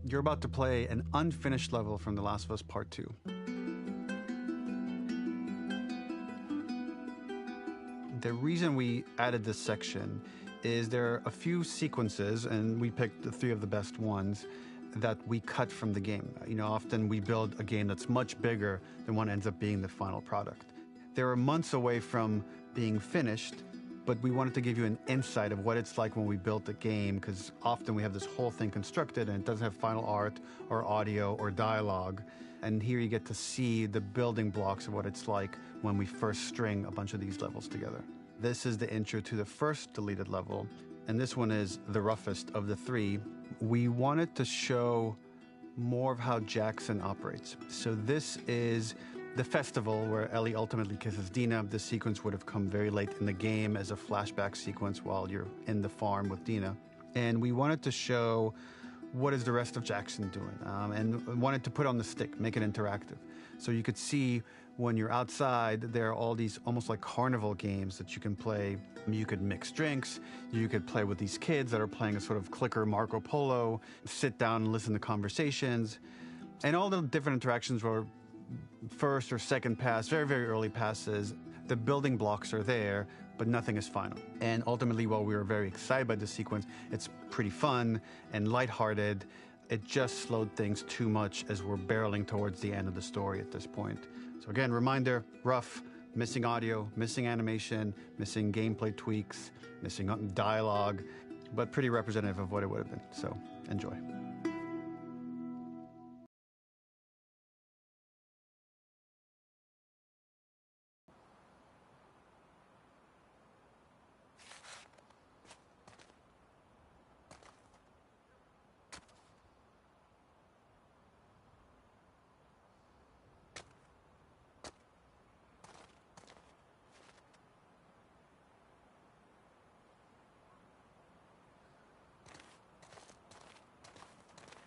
You're about to play an unfinished level from The Last of Us Part 2. The reason we added this section is there are a few sequences, and we picked the 3 of the best ones, that we cut from the game. You know, often we build a game that's much bigger than what ends up being the final product. They're months away from being finished, but we wanted to give you an insight of what it's like when we built the game, because often we have this whole thing constructed and it doesn't have final art or audio or dialogue. And here you get to see the building blocks of what it's like when we first string a bunch of these levels together. This is the intro to the first deleted level, and this one is the roughest of the 3. We wanted to show more of how Jackson operates. So this is the festival where Ellie ultimately kisses Dina. This sequence would have come very late in the game as a flashback sequence while you're in the farm with Dina. And we wanted to show what is the rest of Jackson doing, and wanted to put on the stick, make it interactive. So you could see when you're outside, there are all these almost like carnival games that you can play. You could mix drinks, you could play with these kids that are playing a sort of clicker Marco Polo, sit down and listen to conversations. And all the different interactions were first or second pass, very, very early passes. The building blocks are there, but nothing is final. And ultimately, while we were very excited by this sequence, it's pretty fun and lighthearted. It just slowed things too much as we're barreling towards the end of the story at this point. So again, reminder, rough, missing audio, missing animation, missing gameplay tweaks, missing dialogue, but pretty representative of what it would have been. So enjoy.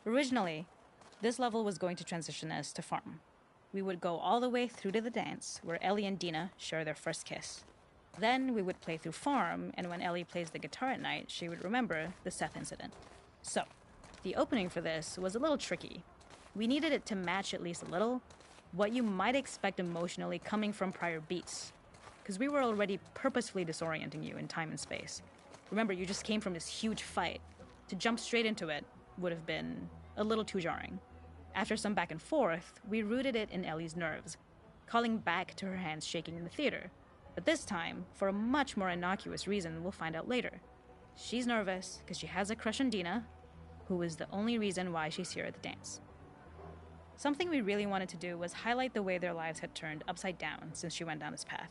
Originally, this level was going to transition us to farm. We would go all the way through to the dance, where Ellie and Dina share their first kiss. Then we would play through farm, and when Ellie plays the guitar at night, she would remember the Seth incident. So, the opening for this was a little tricky. We needed it to match at least a little what you might expect emotionally coming from prior beats, because we were already purposefully disorienting you in time and space. Remember, you just came from this huge fight. To jump straight into it would have been a little too jarring. After some back and forth, we rooted it in Ellie's nerves, calling back to her hands shaking in the theater. But this time, for a much more innocuous reason we'll find out later. She's nervous because she has a crush on Dina, who is the only reason why she's here at the dance. Something we really wanted to do was highlight the way their lives had turned upside down since she went down this path.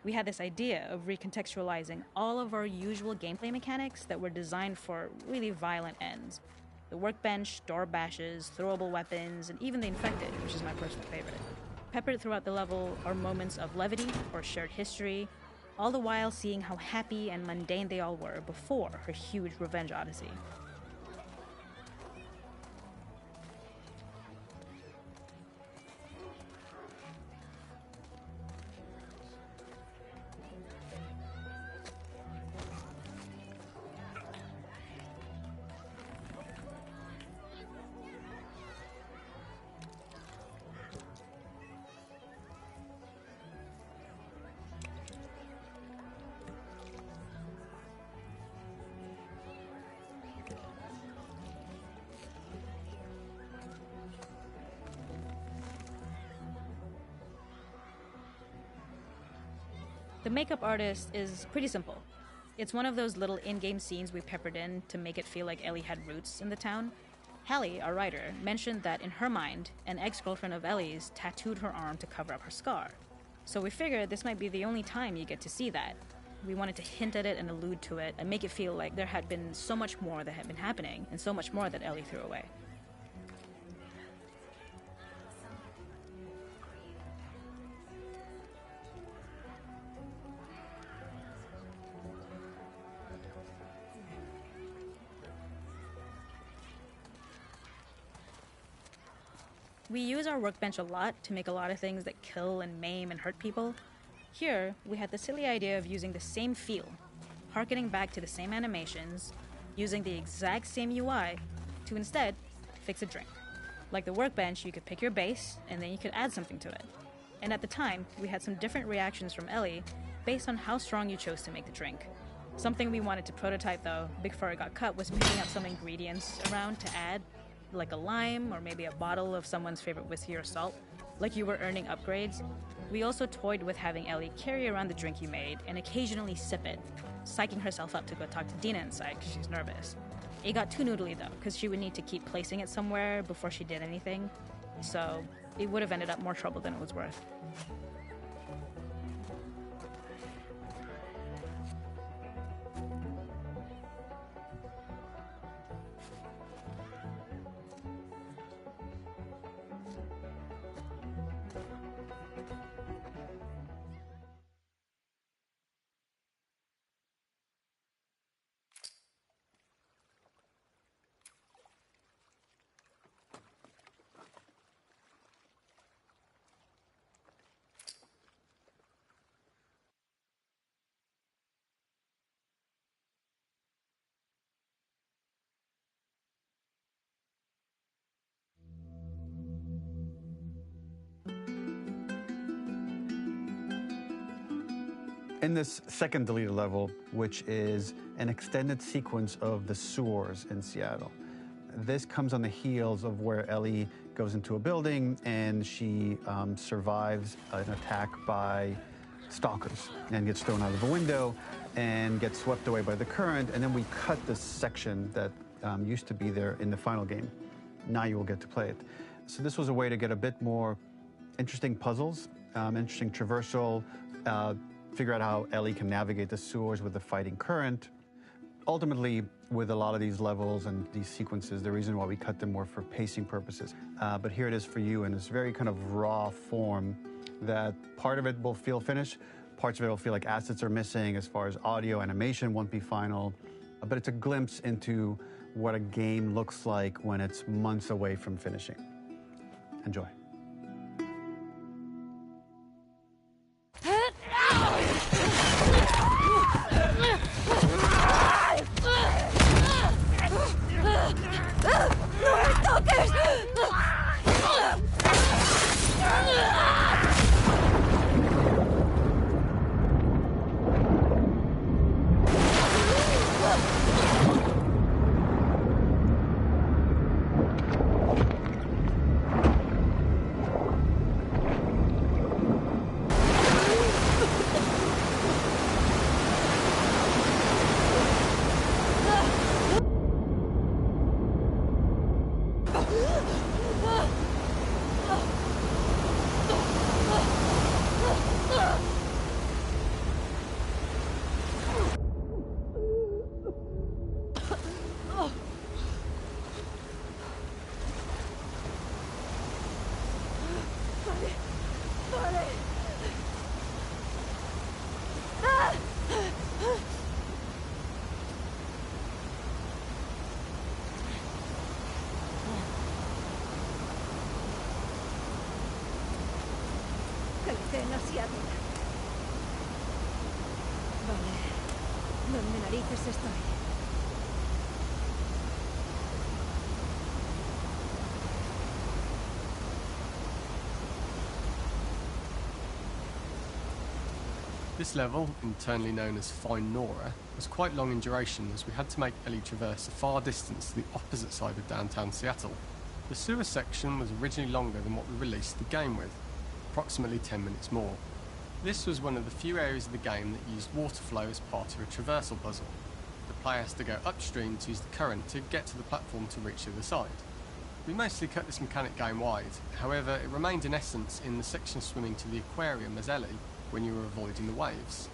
We had this idea of recontextualizing all of our usual gameplay mechanics that were designed for really violent ends. The workbench, door bashes, throwable weapons, and even the infected, which is my personal favorite. Peppered throughout the level are moments of levity or shared history, all the while seeing how happy and mundane they all were before her huge revenge odyssey. The makeup artist is pretty simple. It's one of those little in-game scenes we peppered in to make it feel like Ellie had roots in the town. Hallie, our writer, mentioned that in her mind, an ex-girlfriend of Ellie's tattooed her arm to cover up her scar. So we figured this might be the only time you get to see that. We wanted to hint at it and allude to it and make it feel like there had been so much more that had been happening and so much more that Ellie threw away. We use our workbench a lot to make a lot of things that kill and maim and hurt people. Here, we had the silly idea of using the same feel, harkening back to the same animations, using the exact same UI to instead fix a drink. Like the workbench, you could pick your base, and then you could add something to it. And at the time, we had some different reactions from Ellie based on how strong you chose to make the drink. Something we wanted to prototype, though, before it got cut, was picking up some ingredients around to add, like a lime or maybe a bottle of someone's favorite whiskey or salt, like you were earning upgrades. We also toyed with having Ellie carry around the drink you made and occasionally sip it, psyching herself up to go talk to Dina inside because she's nervous. It got too noodly though, because she would need to keep placing it somewhere before she did anything, so it would have ended up more trouble than it was worth. In this second deleted level, which is an extended sequence of the sewers in Seattle, this comes on the heels of where Ellie goes into a building and she survives an attack by stalkers and gets thrown out of a window and gets swept away by the current. And then we cut this section that used to be there in the final game. Now you will get to play it. So this was a way to get a bit more interesting puzzles, interesting traversal, figure out how Ellie can navigate the sewers with the fighting current. Ultimately, with a lot of these levels and these sequences, the reason why we cut them were for pacing purposes. But here it is for you in this very kind of raw form that part of it will feel finished, parts of it will feel like assets are missing as far as audio, animation won't be final. But it's a glimpse into what a game looks like when it's months away from finishing. Enjoy. Vale. ¿Dónde narices estoy? This level, internally known as Find Nora, was quite long in duration as we had to make Ellie traverse a far distance to the opposite side of downtown Seattle. The sewer section was originally longer than what we released the game with, approximately 10 minutes more. This was one of the few areas of the game that used water flow as part of a traversal puzzle. The player has to go upstream to use the current to get to the platform to reach the other side. We mostly cut this mechanic game wide, however it remained in essence in the section swimming to the aquarium as Ellie when you were avoiding the waves.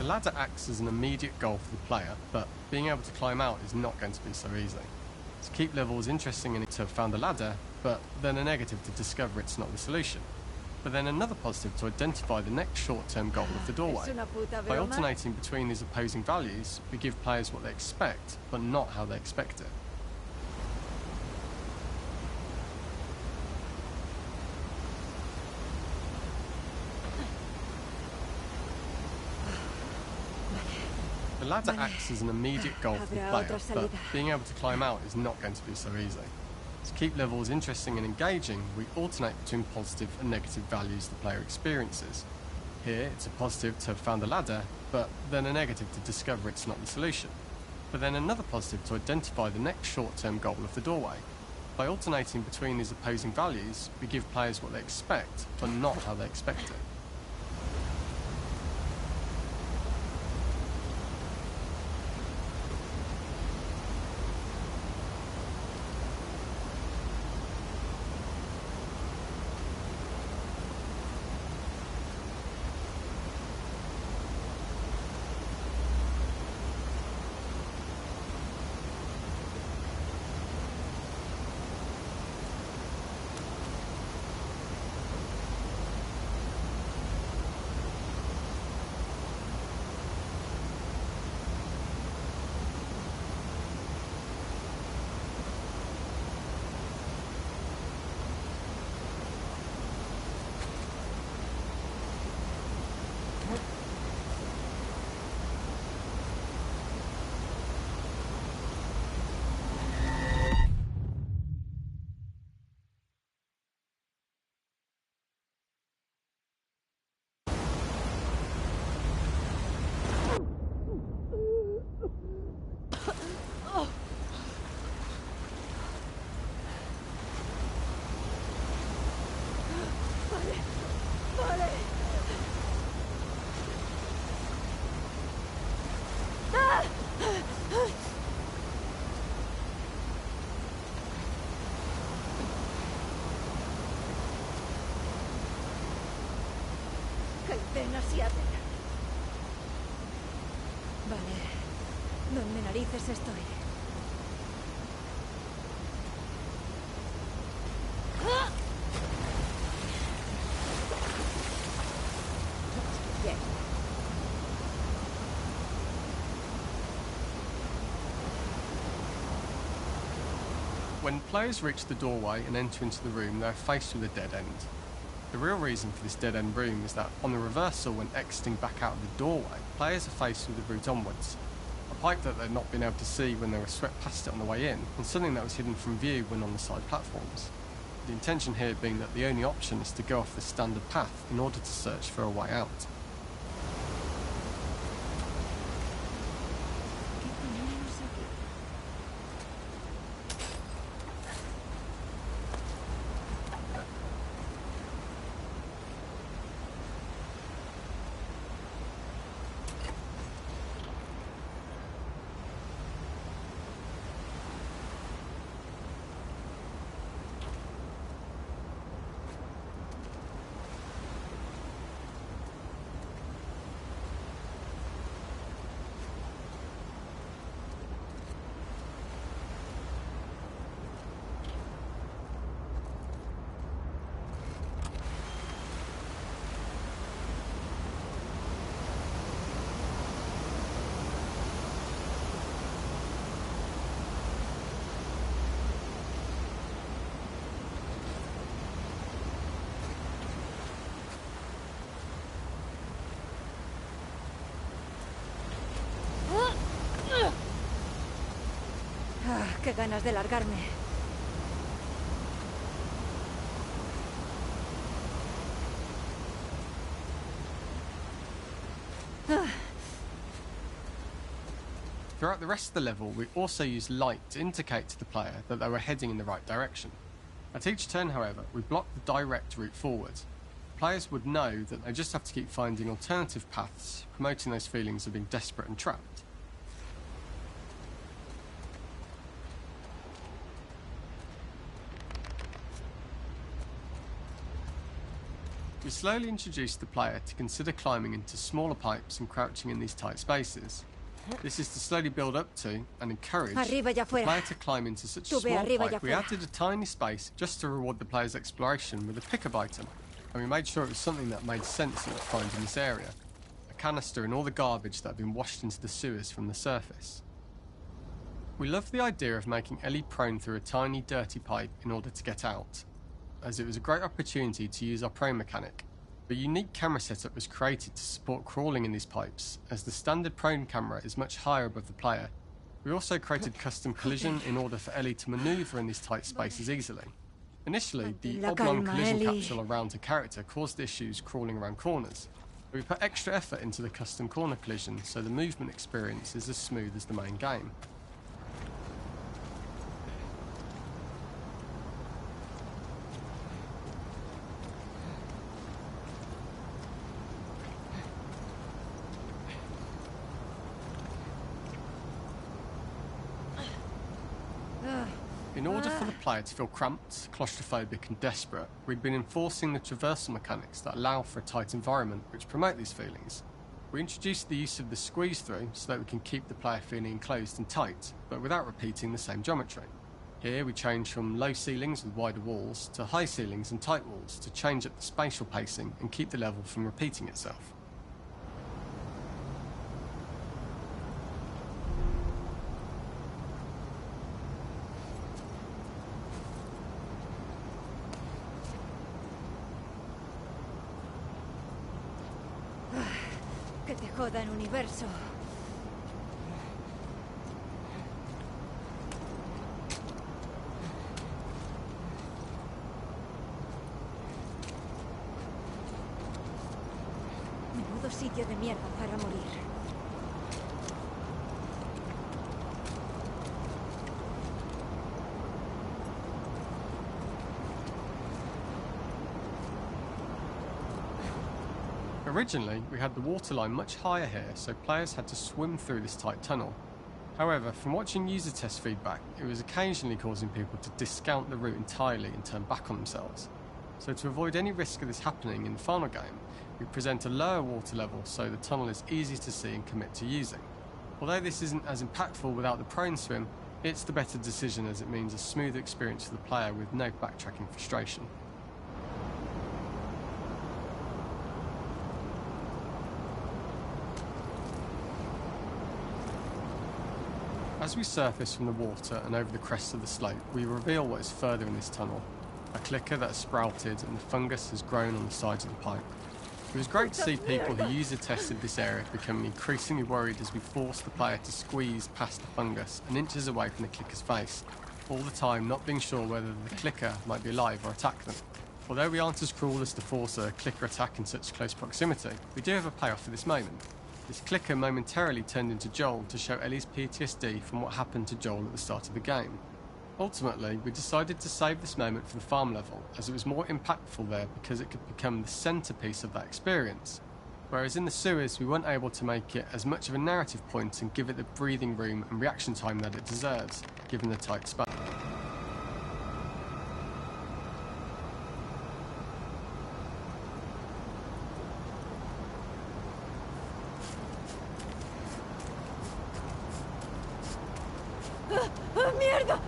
The ladder acts as an immediate goal for the player, but being able to climb out is not going to be so easy. To keep levels interesting and to have found the ladder, but then a negative to discover it's not the solution. But then another positive to identify the next short-term goal of the doorway. By alternating between these opposing values, we give players what they expect, but not how they expect it. The ladder acts as an immediate goal for the player, but being able to climb out is not going to be so easy. To keep levels interesting and engaging, we alternate between positive and negative values the player experiences. Here, it's a positive to have found the ladder, but then a negative to discover it's not the solution. But then another positive to identify the next short-term goal of the doorway. By alternating between these opposing values, we give players what they expect, but not how they expect it. narices estoy? Bien. When players reach the doorway and enter into the room, they are faced with a dead end. The real reason for this dead end room is that on the reversal, when exiting back out of the doorway, players are faced with the route onwards. A pipe that they'd not been able to see when they were swept past it on the way in, and something that was hidden from view when on the side platforms. The intention here being that the only option is to go off the standard path in order to search for a way out. ¿Qué tenemos aquí? Qué ganas de largarme. Throughout the rest of the level, we also use light to indicate to the player that they were heading in the right direction. At each turn, however, we block the direct route forward. Players would know that they just have to keep finding alternative paths, promoting those feelings of being desperate and trapped. We slowly introduce the player to consider climbing into smaller pipes and crouching in these tight spaces. This is to slowly build up to and encourage Arriba y the afuera. player to climb into such a Tú ve small arriba y pipe. We afuera. added a tiny space just to reward the player's exploration with a pickup item, and we made sure it was something that made sense that you'd find in this area. A canister and all the garbage that had been washed into the sewers from the surface. We loved the idea of making Ellie prone through a tiny dirty pipe in order to get out, as it was a great opportunity to use our prone mechanic. A unique camera setup was created to support crawling in these pipes, as the standard prone camera is much higher above the player. We also created custom collision in order for Ellie to manoeuvre in these tight spaces easily. Initially, the La oblong calma, collision Ellie. capsule around her character caused issues crawling around corners. We put extra effort into the custom corner collision, so the movement experience is as smooth as the main game. In order for the player to feel cramped, claustrophobic and desperate, we'd been enforcing the traversal mechanics that allow for a tight environment which promote these feelings. We introduced the use of the squeeze through so that we can keep the player feeling enclosed and tight, but without repeating the same geometry. Here we change from low ceilings with wider walls to high ceilings and tight walls to change up the spatial pacing and keep the level from repeating itself. Que te jodan, universo. Menudo sitio de mierda para morir. Originally, we had the waterline much higher here, so players had to swim through this tight tunnel. However, from watching user test feedback, it was occasionally causing people to discount the route entirely and turn back on themselves. So to avoid any risk of this happening in the final game, we present a lower water level so the tunnel is easy to see and commit to using. Although this isn't as impactful without the prone swim, it's the better decision as it means a smoother experience for the player with no backtracking frustration. As we surface from the water and over the crest of the slope, we reveal what is further in this tunnel. A clicker that has sprouted and the fungus has grown on the sides of the pipe. It was great to see people who user tested this area becoming increasingly worried as we forced the player to squeeze past the fungus and inches away from the clicker's face, all the time not being sure whether the clicker might be alive or attack them. Although we aren't as cruel as to force a clicker attack in such close proximity, we do have a payoff for this moment. This clicker momentarily turned into Joel to show Ellie's PTSD from what happened to Joel at the start of the game. Ultimately, we decided to save this moment for the farm level, as it was more impactful there because it could become the centrepiece of that experience. Whereas in the sewers, we weren't able to make it as much of a narrative point and give it the breathing room and reaction time that it deserves, given the tight space. ¡Mierda!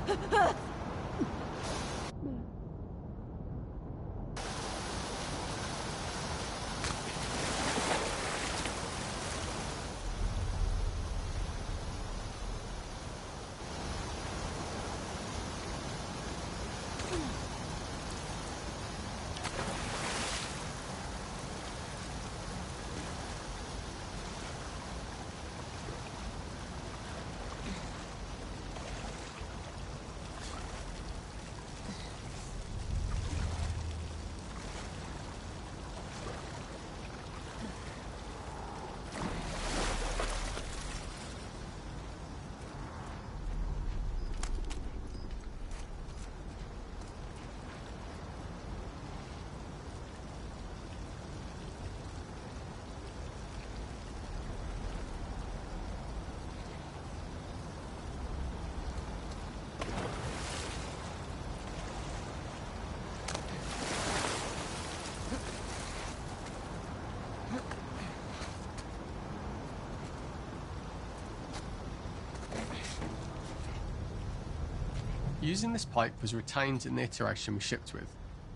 Using this pipe was retained in the iteration we shipped with,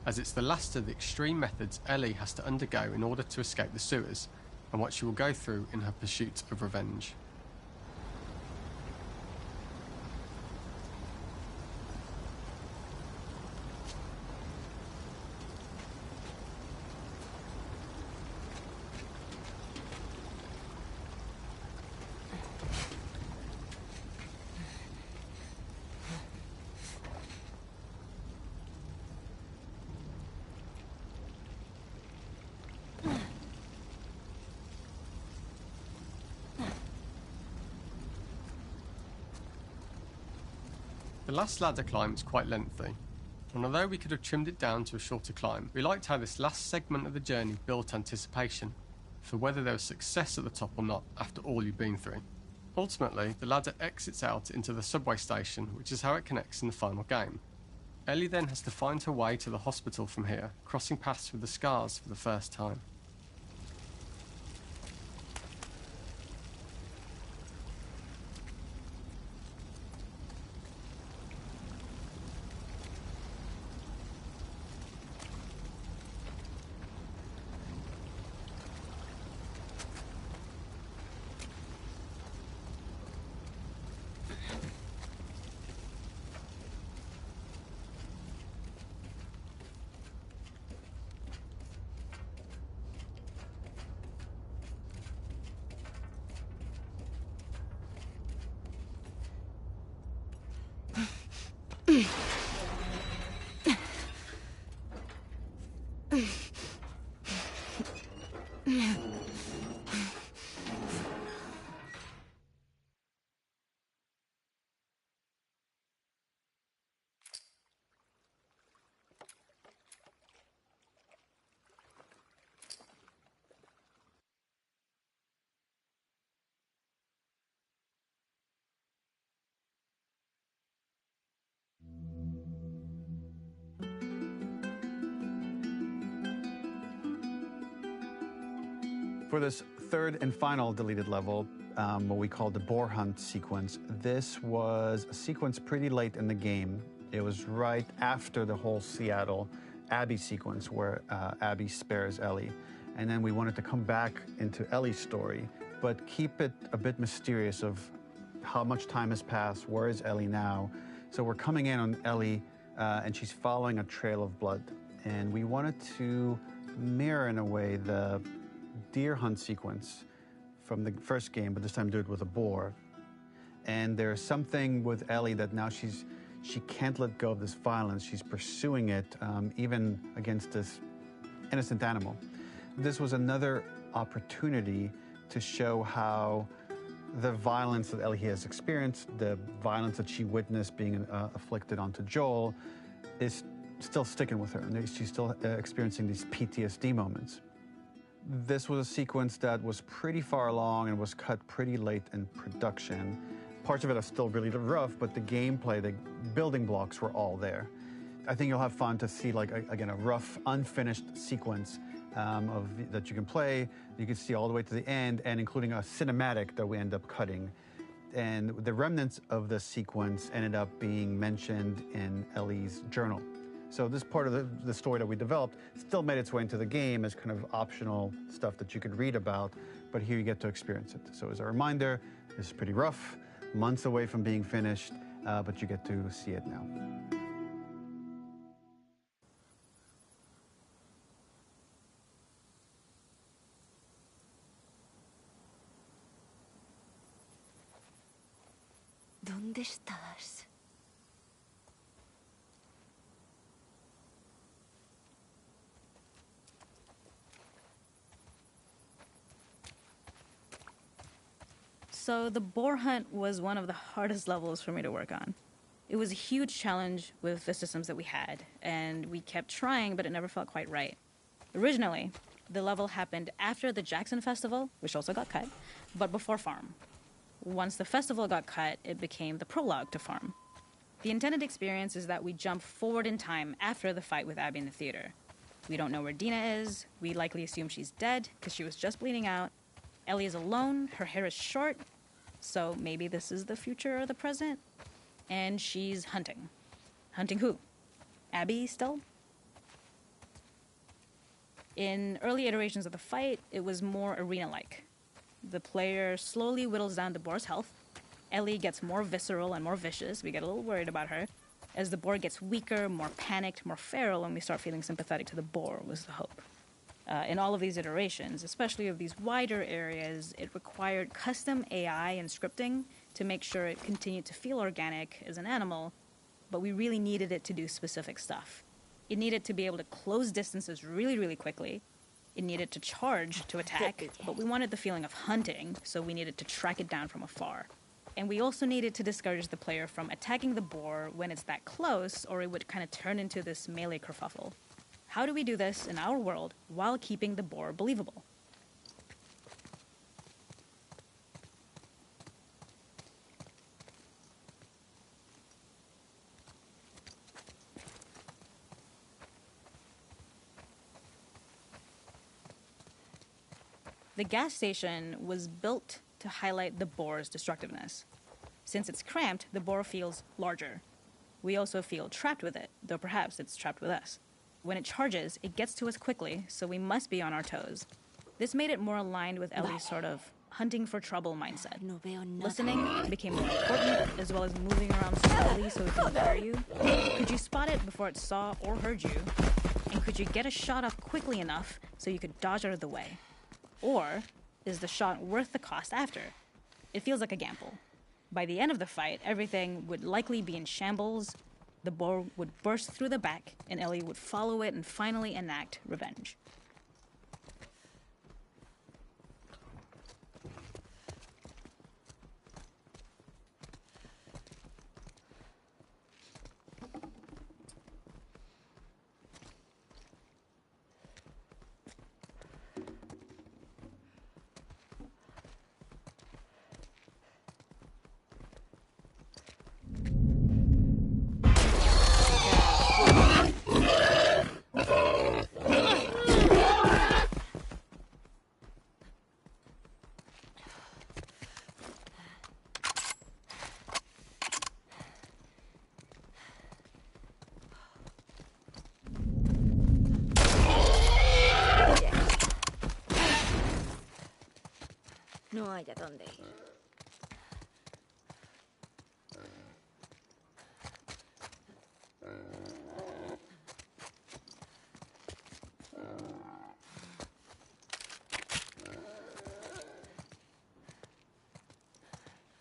as it's the last of the extreme methods Ellie has to undergo in order to escape the sewers, and what she will go through in her pursuit of revenge. The last ladder climb is quite lengthy, and although we could have trimmed it down to a shorter climb, we liked how this last segment of the journey built anticipation for whether there was success at the top or not after all you've been through. Ultimately, the ladder exits out into the subway station, which is how it connects in the final game. Ellie then has to find her way to the hospital from here, crossing paths with the scars for the first time. For this third and final deleted level, what we call the boar hunt sequence. This was a sequence pretty late in the game. It was right after the whole Seattle Abby sequence where Abby spares Ellie. And then we wanted to come back into Ellie's story, but keep it a bit mysterious of how much time has passed, where is Ellie now? So we're coming in on Ellie, and she's following a trail of blood. And we wanted to mirror, in a way, the deer hunt sequence from the first game, but this time do it with a boar. And there's something with Ellie that now she can't let go of this violence. She's pursuing it, even against this innocent animal. This was another opportunity to show how the violence that Ellie has experienced, the violence that she witnessed being afflicted onto Joel, is still sticking with her, and she's still experiencing these PTSD moments. This was a sequence that was pretty far along and was cut pretty late in production. Parts of it are still really rough, but the gameplay, the building blocks were all there. I think you'll have fun to see, like, again, a rough, unfinished sequence that you can play. You can see all the way to the end, and including a cinematic that we end up cutting. And the remnants of the sequence ended up being mentioned in Ellie's journal. So this part of the story that we developed still made its way into the game as kind of optional stuff that you could read about, but here you get to experience it. So as a reminder, this is pretty rough, months away from being finished, but you get to see it now. ¿Dónde estás? So the boar hunt was one of the hardest levels for me to work on. It was a huge challenge with the systems that we had, and we kept trying, but it never felt quite right. Originally, the level happened after the Jackson Festival, which also got cut, but before Farm. Once the festival got cut, it became the prologue to Farm. The intended experience is that we jump forward in time after the fight with Abby in the theater. We don't know where Dina is. We likely assume she's dead because she was just bleeding out. Ellie is alone. Her hair is short. So maybe this is the future or the present. And she's hunting. Hunting who? Abby still? In early iterations of the fight, it was more arena-like. The player slowly whittles down the boar's health. Ellie gets more visceral and more vicious. We get a little worried about her. As the boar gets weaker, more panicked, more feral, and we start feeling sympathetic to the boar, was the hope. In all of these iterations, especially of these wider areas, it required custom AI and scripting to make sure it continued to feel organic as an animal, but we really needed it to do specific stuff. It needed to be able to close distances really, really quickly. It needed to charge to attack, but we wanted the feeling of hunting, so we needed to track it down from afar. And we also needed to discourage the player from attacking the boar when it's that close, or it would kind of turn into this melee kerfuffle. How do we do this in our world while keeping the boar believable? The gas station was built to highlight the boar's destructiveness. Since it's cramped, the boar feels larger. We also feel trapped with it, though perhaps it's trapped with us. When it charges, it gets to us quickly, so we must be on our toes. This made it more aligned with Ellie's sort of hunting for trouble mindset. Listening became more important, as well as moving around slowly so it can hear you. Could you spot it before it saw or heard you? And could you get a shot off quickly enough so you could dodge out of the way? Or is the shot worth the cost after? It feels like a gamble. By the end of the fight, everything would likely be in shambles. The boar would burst through the back, and Ellie would follow it and finally enact revenge. no haya dónde ir.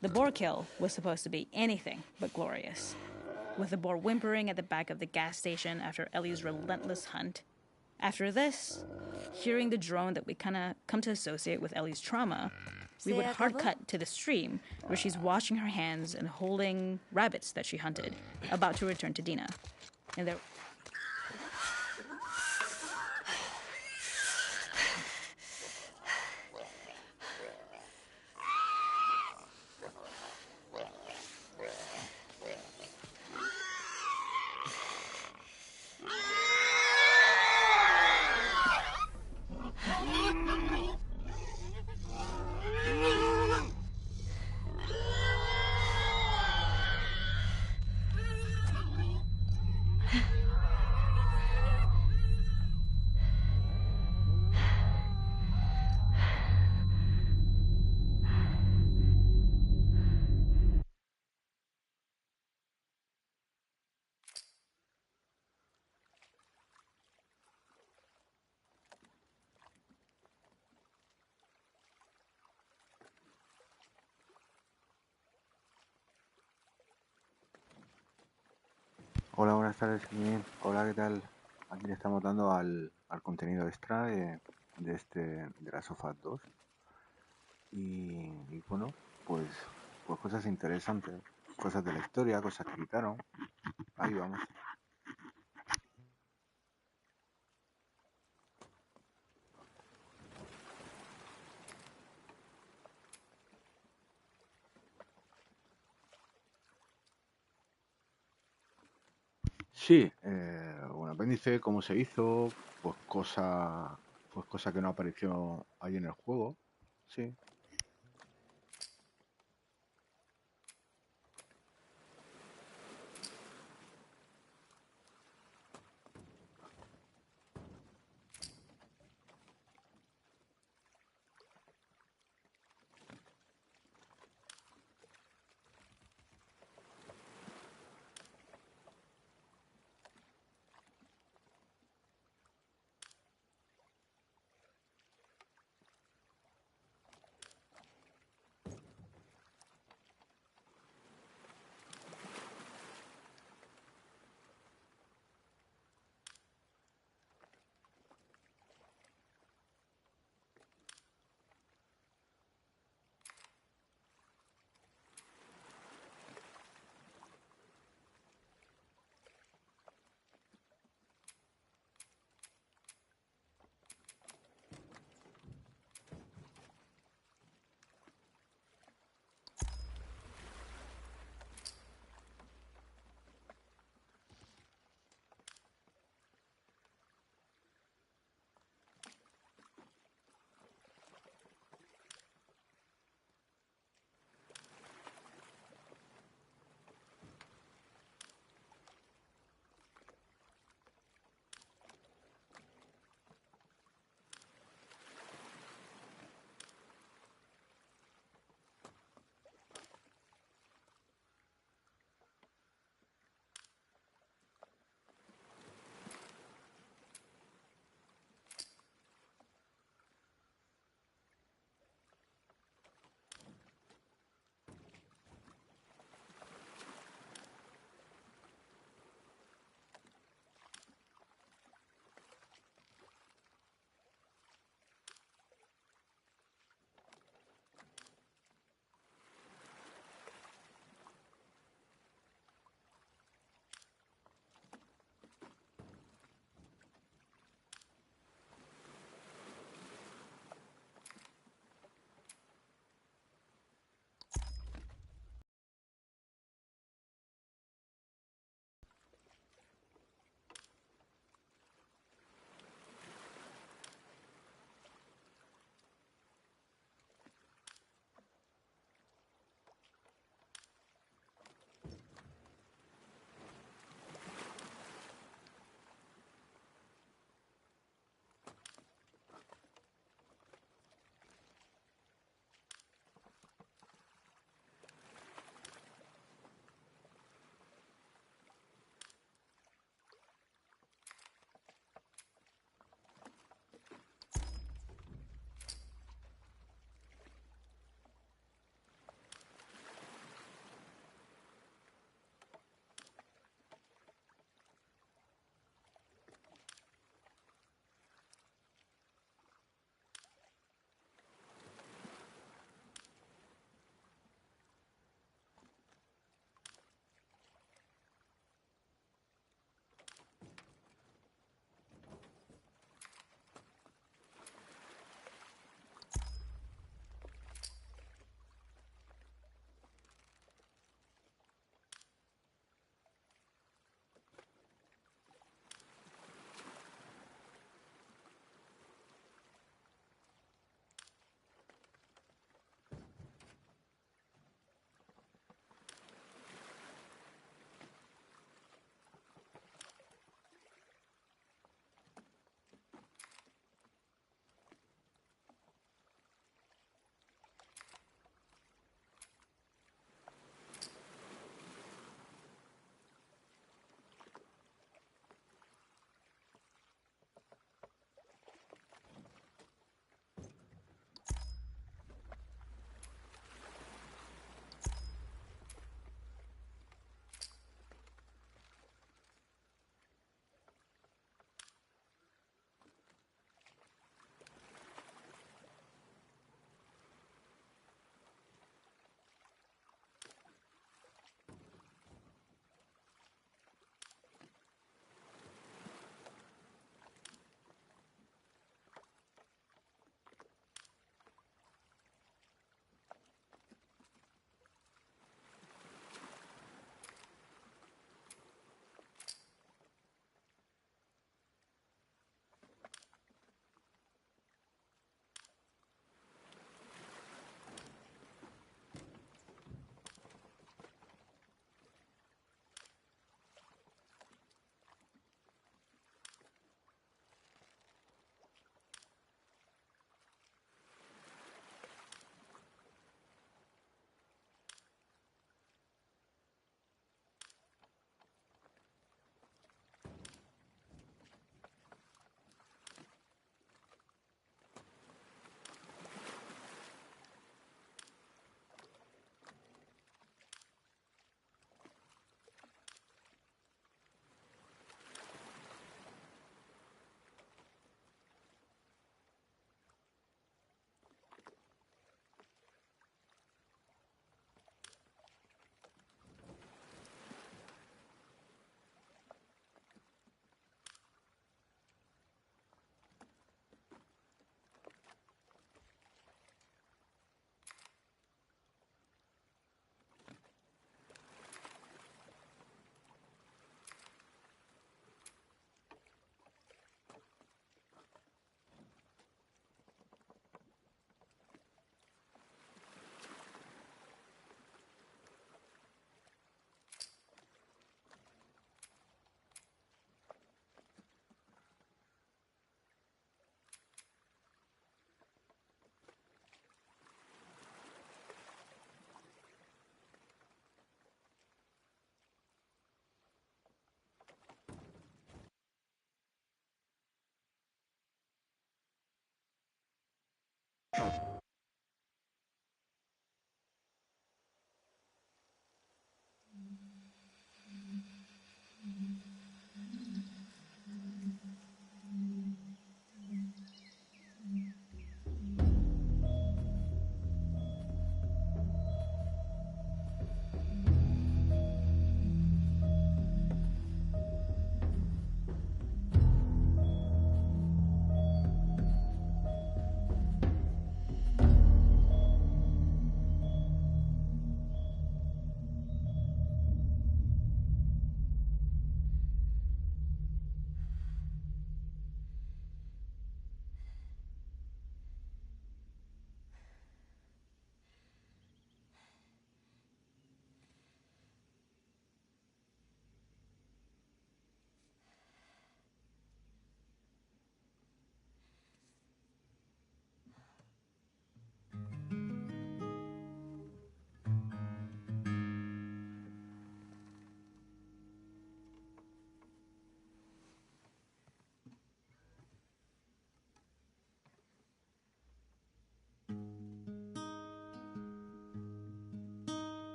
The boar kill was supposed to be anything but glorious. With the boar whimpering at the back of the gas station after Ellie's relentless hunt. After this, hearing the drone that we kind of come to associate with Ellie's trauma, we would hard cut to the stream where she's washing her hands and holding rabbits that she hunted, about to return to Dina. And there... Hola, buenas tardes, Jimmy. Hola, ¿qué tal? Aquí le estamos dando al contenido extra de la Sofá 2. Y bueno, pues cosas interesantes, cosas de la historia, cosas que quitaron. Ahí vamos. Sí, un apéndice, cómo se hizo, pues cosa que no apareció ahí en el juego. Sí.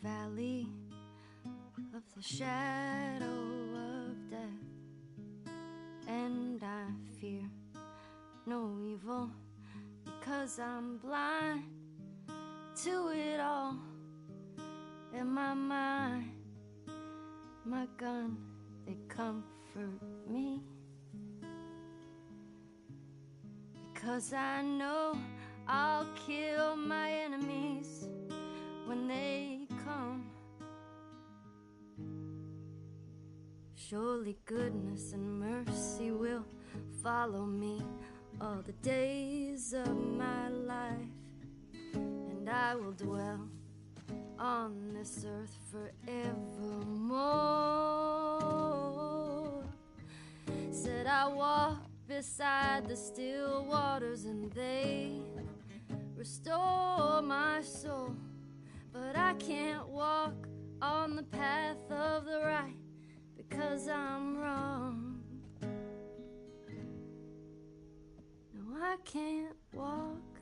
Valley of the shadow of death, and I fear no evil because I'm blind to it all. In my mind, my gun, they comfort me, because I know I'll kill my enemies when they come. Surely goodness and mercy will follow me all the days of my life, and I will dwell on this earth forevermore. Said I walk beside the still waters and they restore my soul, but I can't walk on the path of the right because I'm wrong. No, I can't walk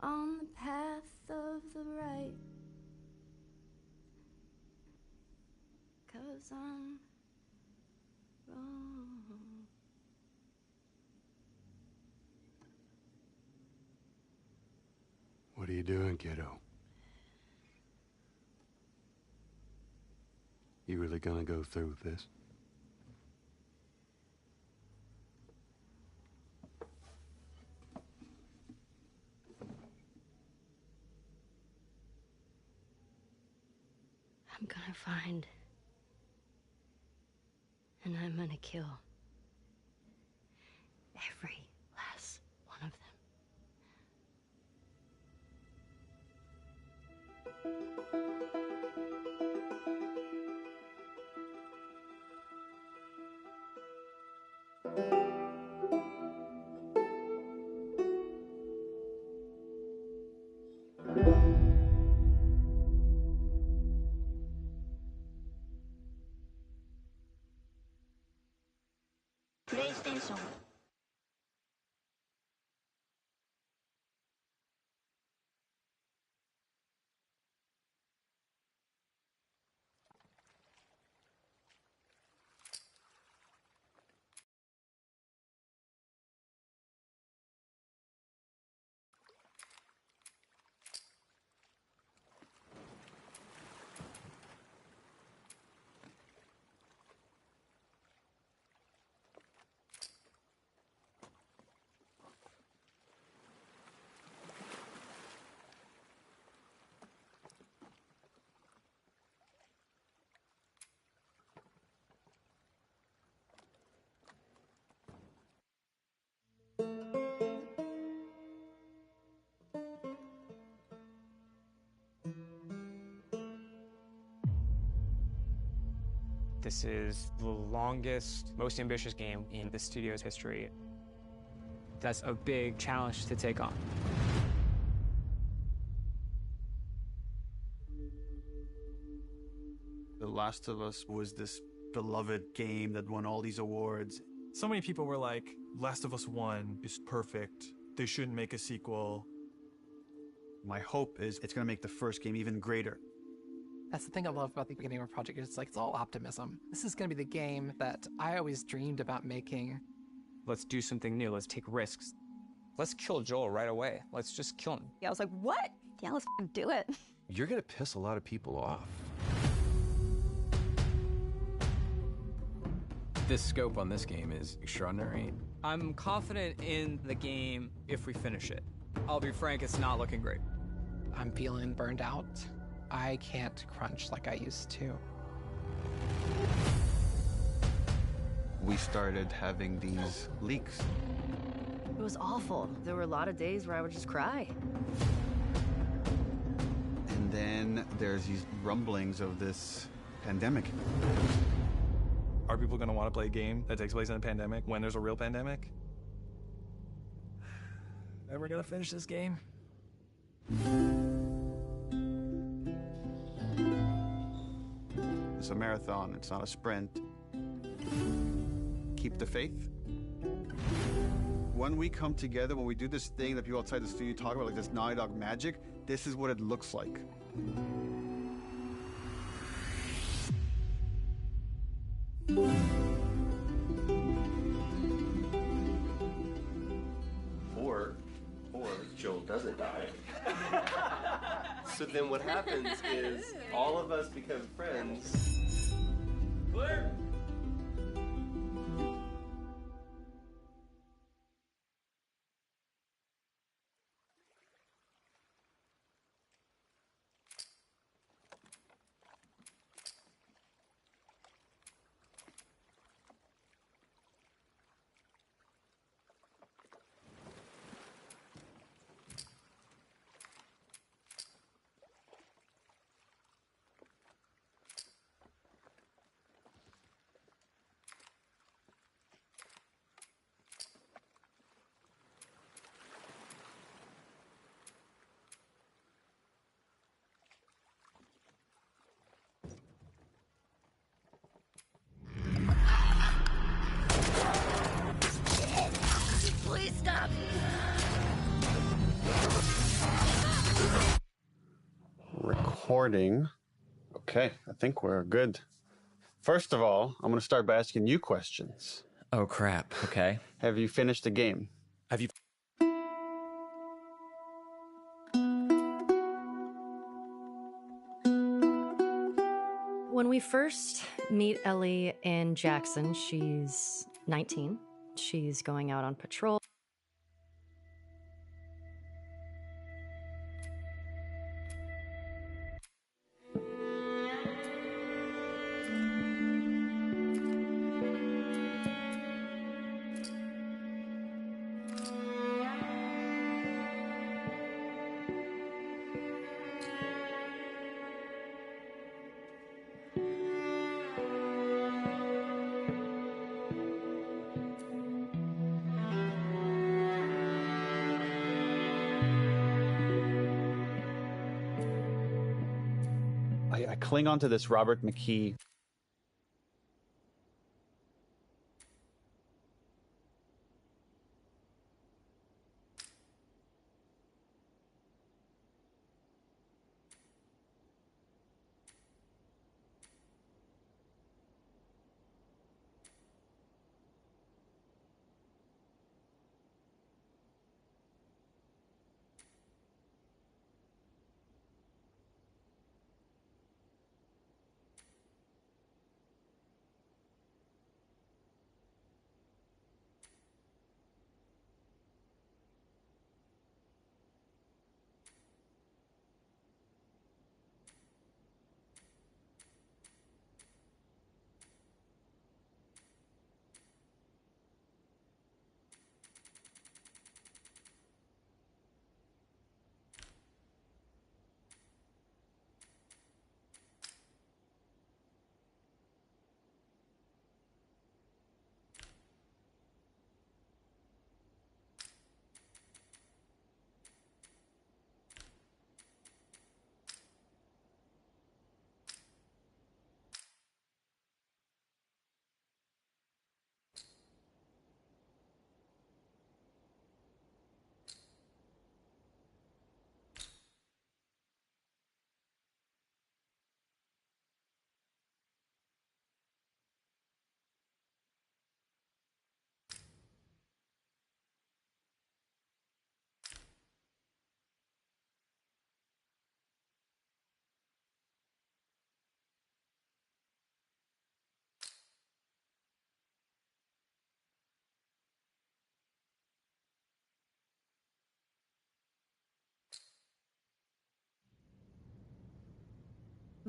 on the path of the right because I'm wrong. What are you doing, kiddo? You really gonna go through with this? I'm gonna find, and I'm gonna kill every last one of them. PlayStation. This is the longest, most ambitious game in the studio's history. That's a big challenge to take on. The last Last of Us was this beloved game that won all these awards. So many people were like, Last of Us 1 is perfect. They shouldn't make a sequel. My hope is it's going to make the first game even greater. That's the thing I love about the beginning of a project. It's like, it's all optimism. This is going to be the game that I always dreamed about making. Let's do something new. Let's take risks. Let's kill Joel right away. Let's just kill him. Yeah, I was like, what? Yeah, let's do it. You're gonna piss a lot of people off. This scope on this game is extraordinary. I'm confident in the game if we finish it. I'll be frank, it's not looking great. I'm feeling burned out. I can't crunch like I used to. We started having these leaks. It was awful. There were a lot of days where I would just cry. And then there's these rumblings of this pandemic. Are people going to want to play a game that takes place in a pandemic when there's a real pandemic? Ever going to finish this game? It's a marathon, it's not a sprint. Keep the faith. When we come together, when we do this thing that people outside the studio talk about, like this Naughty Dog magic, this is what it looks like. Or Joel doesn't die. So then what happens is all of us become friends. Blair! Please stop! Recording. Okay, I think we're good. First of all, I'm going to start by asking you questions. Oh, crap. Okay. Have you finished the game? Have you... When we first meet Ellie in Jackson, she's 19. She's going out on patrol. I cling onto this Robert McKee.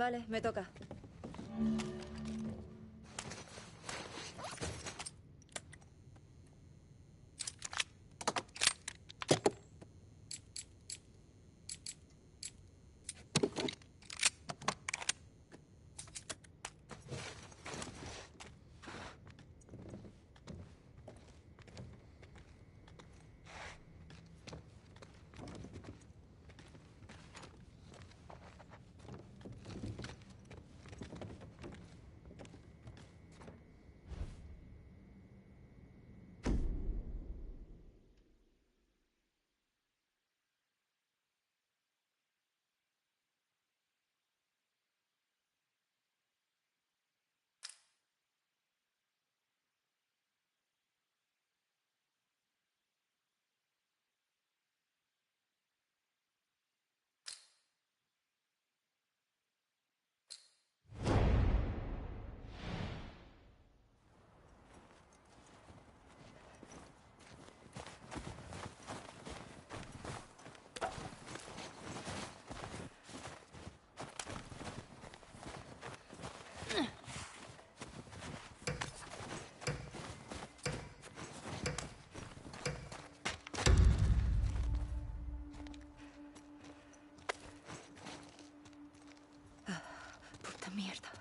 Vale, me toca. Puta mierda.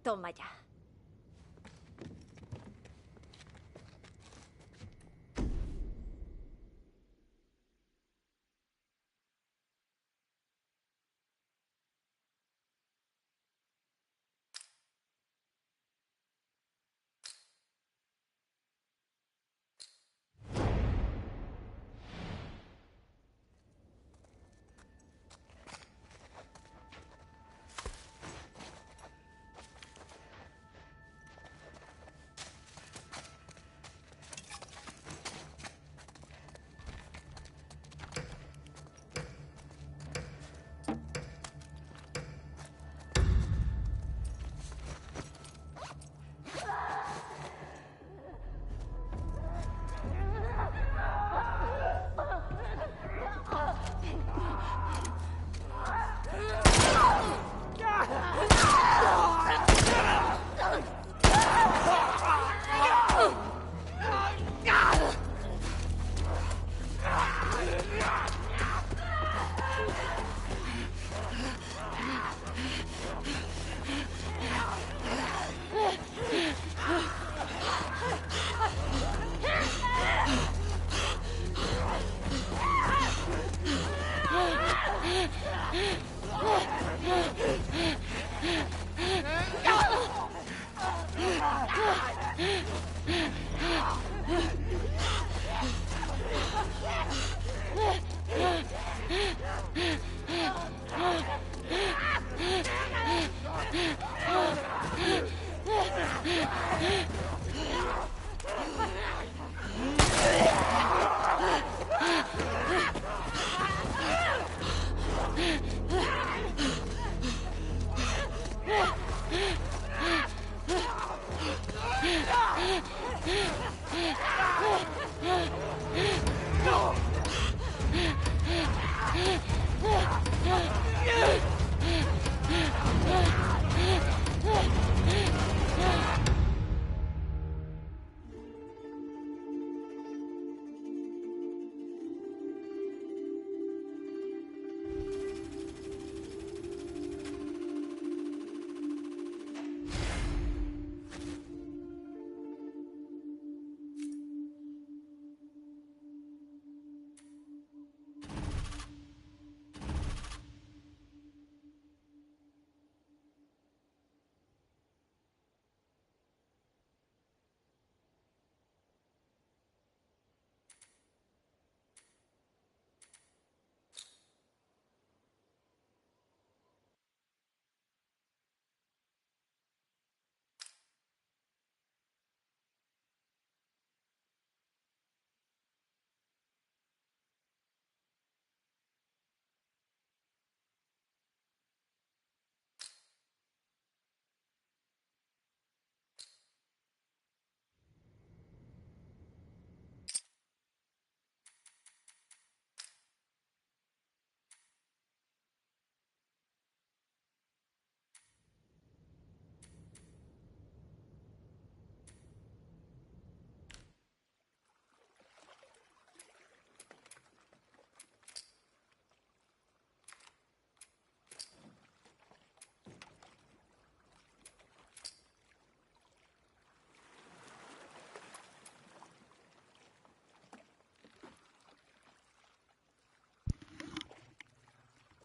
Toma ya.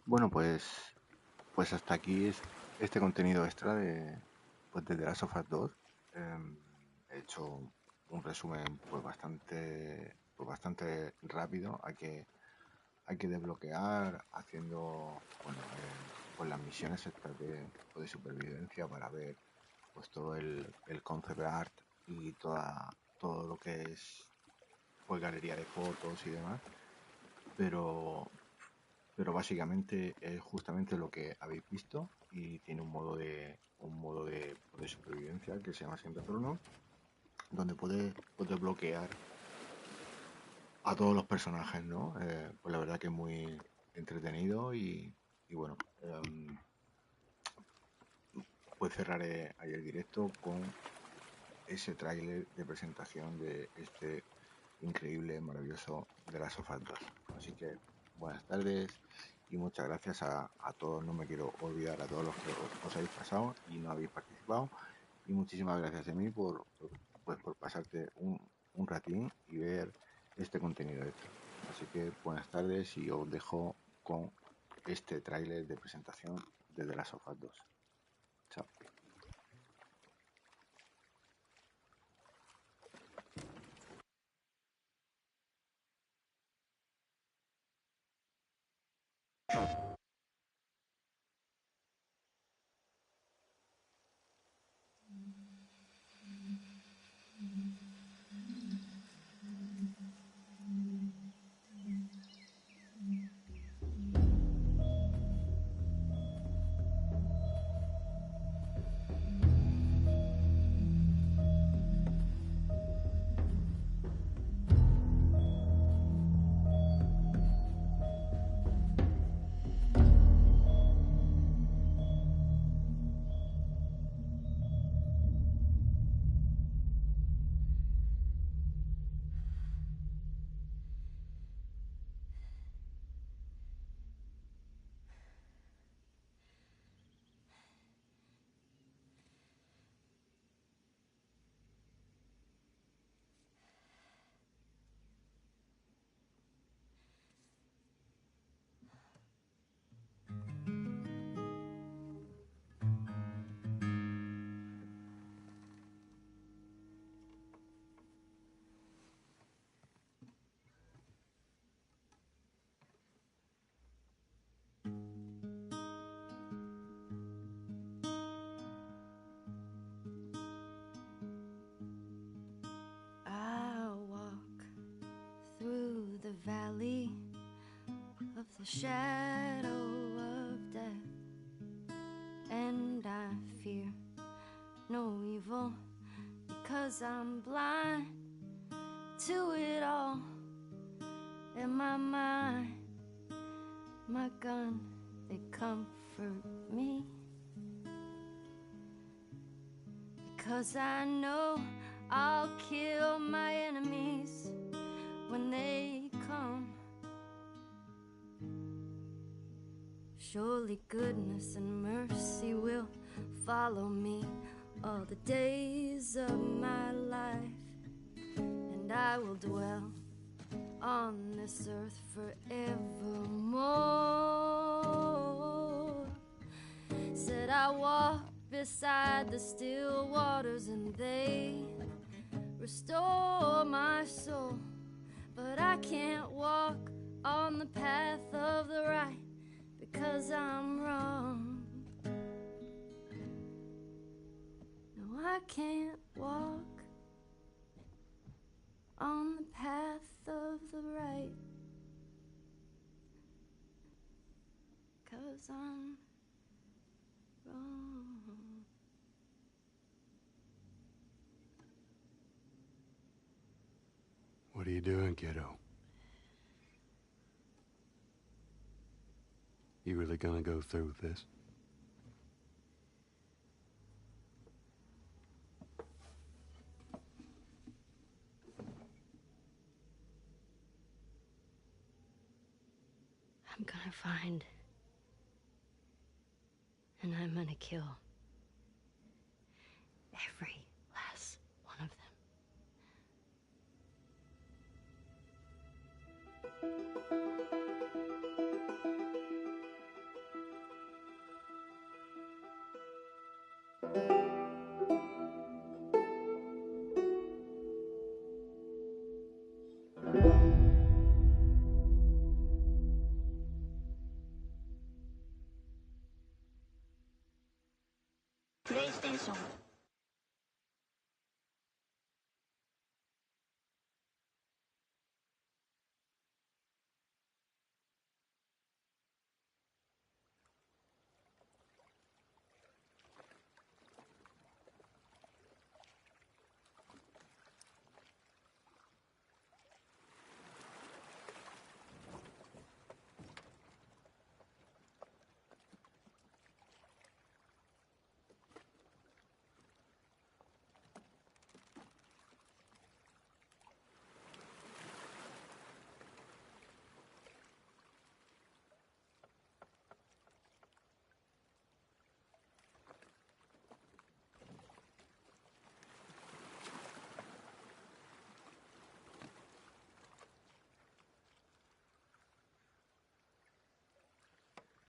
Bueno, pues hasta aquí es este contenido extra de The Last of Us 2. He hecho un resumen bastante rápido. Hay que desbloquear haciendo pues las misiones estas de supervivencia para ver pues todo el concept art y todo lo que es pues galería de fotos y demás. Pero básicamente es justamente lo que habéis visto y tiene un modo de supervivencia que se llama Siempre Trono, donde puedes bloquear a todos los personajes, ¿no? Pues la verdad que es muy entretenido y bueno, pues cerraré ahí el directo con ese tráiler de presentación de este increíble, maravilloso de las Us 2. Así que buenas tardes y muchas gracias a todos. No me quiero olvidar a todos los que os habéis pasado y no habéis participado. Y muchísimas gracias a mí por pasarte un ratín y ver este contenido extra. Así que buenas tardes y os dejo con este tráiler de presentación de The Last of Us 2. Chao. I'll walk through the valley of the shadow of death, and I fear no evil 'cause I'm blind to it all. In my mind, my gun, they comfort me. Because I know I'll kill my enemies when they come. Surely goodness and mercy will follow me all the days of my life, and I will dwell on this earth forevermore. Said I walk beside the still waters and they restore my soul, but I can't walk on the path of the right because I'm wrong. No, I can't walk on the path of the right 'cause I'm wrong. What are you doing, kiddo? You really gonna go through with this? I'm gonna find. And I'm gonna kill every